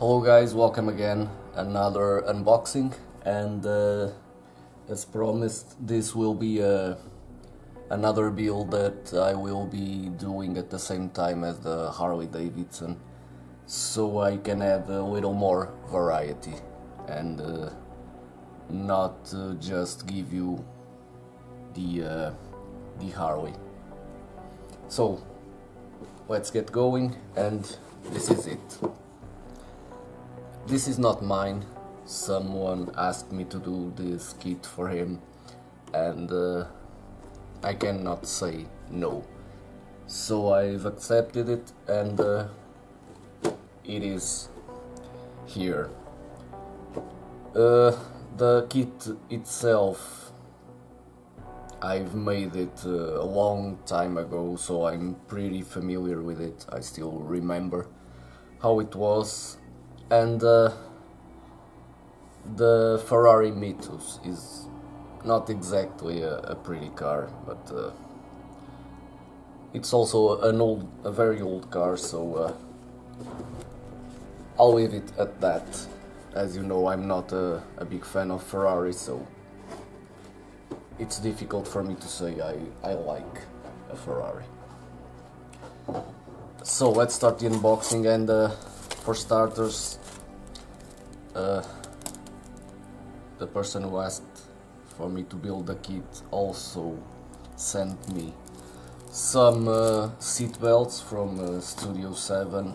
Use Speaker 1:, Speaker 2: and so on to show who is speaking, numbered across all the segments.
Speaker 1: Hello guys, welcome again, another unboxing, and as promised this will be another build that I will be doing at the same time as the Harley Davidson, so I can have a little more variety and not just give you the Harley. So let's get going, and this is it. This is not mine. Someone asked me to do this kit for him, and I cannot say no. So I've accepted it, and it is here. The kit itself, I've made it a long time ago, so I'm pretty familiar with it. I still remember how it was. And the Ferrari Mythos is not exactly a pretty car, but it's also a very old car, so I'll leave it at that. As you know, I'm not a big fan of Ferrari, so it's difficult for me to say I like a Ferrari. So let's start the unboxing, and for starters, the person who asked for me to build the kit also sent me some seat belts from Studio 7,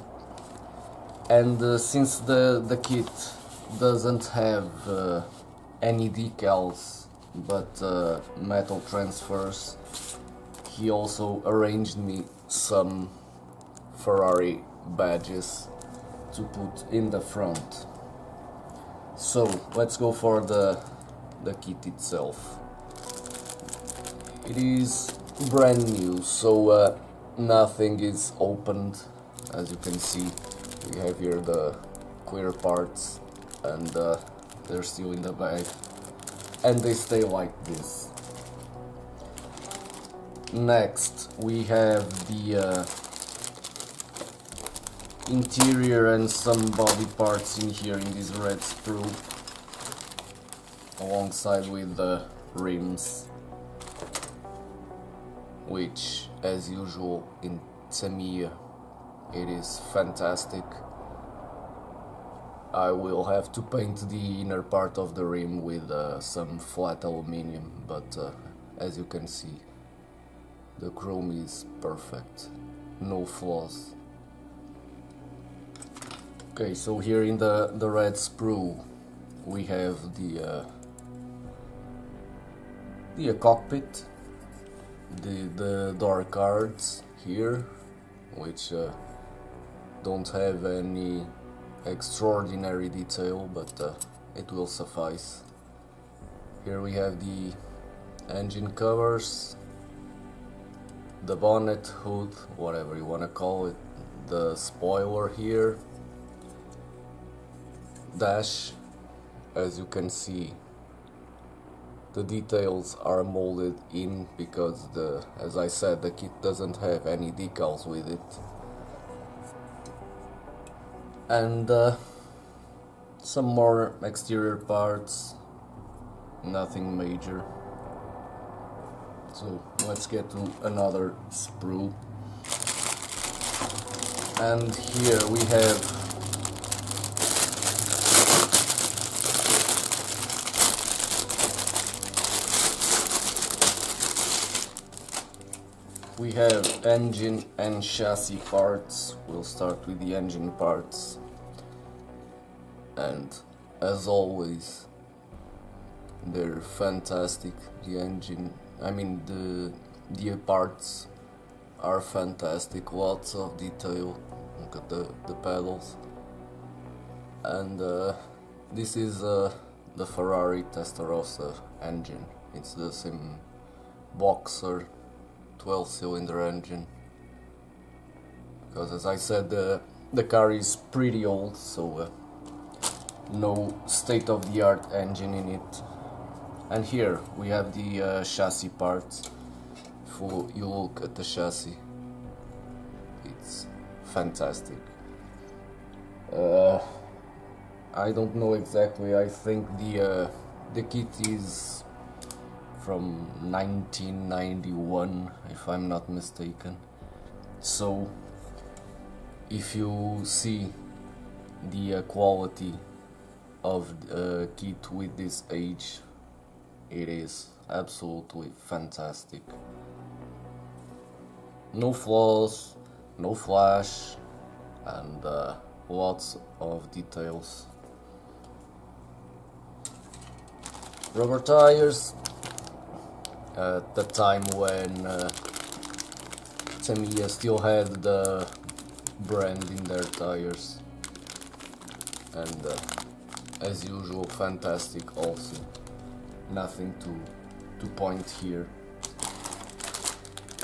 Speaker 1: and since the kit doesn't have any decals but metal transfers, he also arranged me some Ferrari badges to put in the front. So let's go for the kit itself. It is brand new, so nothing is opened. As you can see, we have here the clear parts, and they're still in the bag, and they stay like this. Next we have the interior and some body parts in here in this red sprue, alongside with the rims, which as usual in Tamiya it is fantastic. I will have to paint the inner part of the rim with some flat aluminium, but as you can see, the chrome is perfect, no flaws. Okay, so here in the red sprue we have the cockpit, the door cards here, which don't have any extraordinary detail, but it will suffice. Here we have the engine covers, the bonnet, hood, whatever you want to call it, the spoiler here, dash. As you can see, the details are molded in because as I said, the kit doesn't have any decals with it. And some more exterior parts, nothing major. So let's get to another sprue. And here we have engine and chassis parts. We'll start with the engine parts, and as always they're fantastic. The engine, I mean the parts are fantastic, lots of detail. Look at the pedals. And this is the Ferrari Testarossa engine. It's the same boxer 12-cylinder engine, because as I said, the car is pretty old, so no state-of-the-art engine in it. And here we have the chassis parts. If you look at the chassis, it's fantastic. I don't know exactly. I think the kit is from 1991, if I'm not mistaken. So if you see the quality of the kit with this age, it is absolutely fantastic. No flaws, no flash, and lots of details. Rubber tires. At the time when Tamiya still had the brand in their tires, and as usual, fantastic also. Nothing to point here.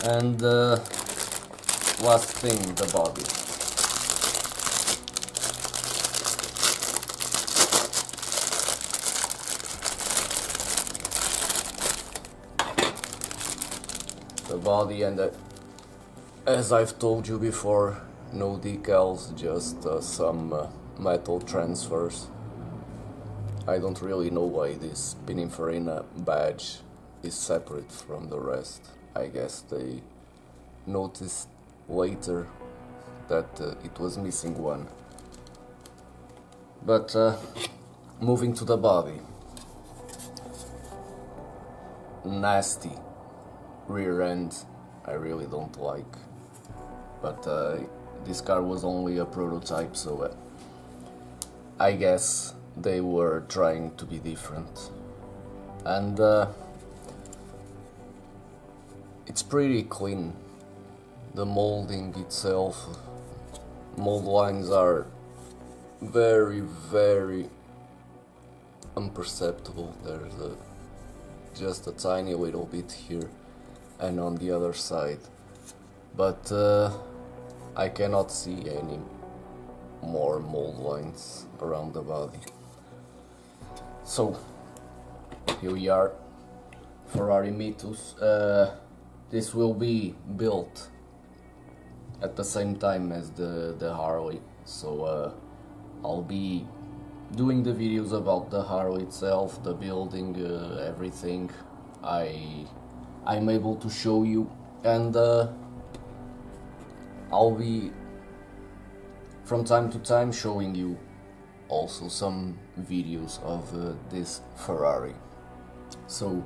Speaker 1: And last thing, the body. The body, and as I've told you before, no decals, just some metal transfers. I don't really know why this Pininfarina badge is separate from the rest. I guess they noticed later that it was missing one. But moving to the body. Nasty rear end, I really don't like. But this car was only a prototype, so I guess they were trying to be different. And it's pretty clean. The molding itself, mold lines are very, very imperceptible. There's just a tiny little bit here and on the other side, but I cannot see any more mold lines around the body. So here we are, Ferrari Mythos. This will be built at the same time as the Harley, so I'll be doing the videos about the Harley itself, the building, everything I'm able to show you, and I'll be from time to time showing you also some videos of this Ferrari. So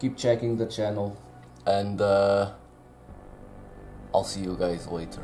Speaker 1: keep checking the channel, and I'll see you guys later.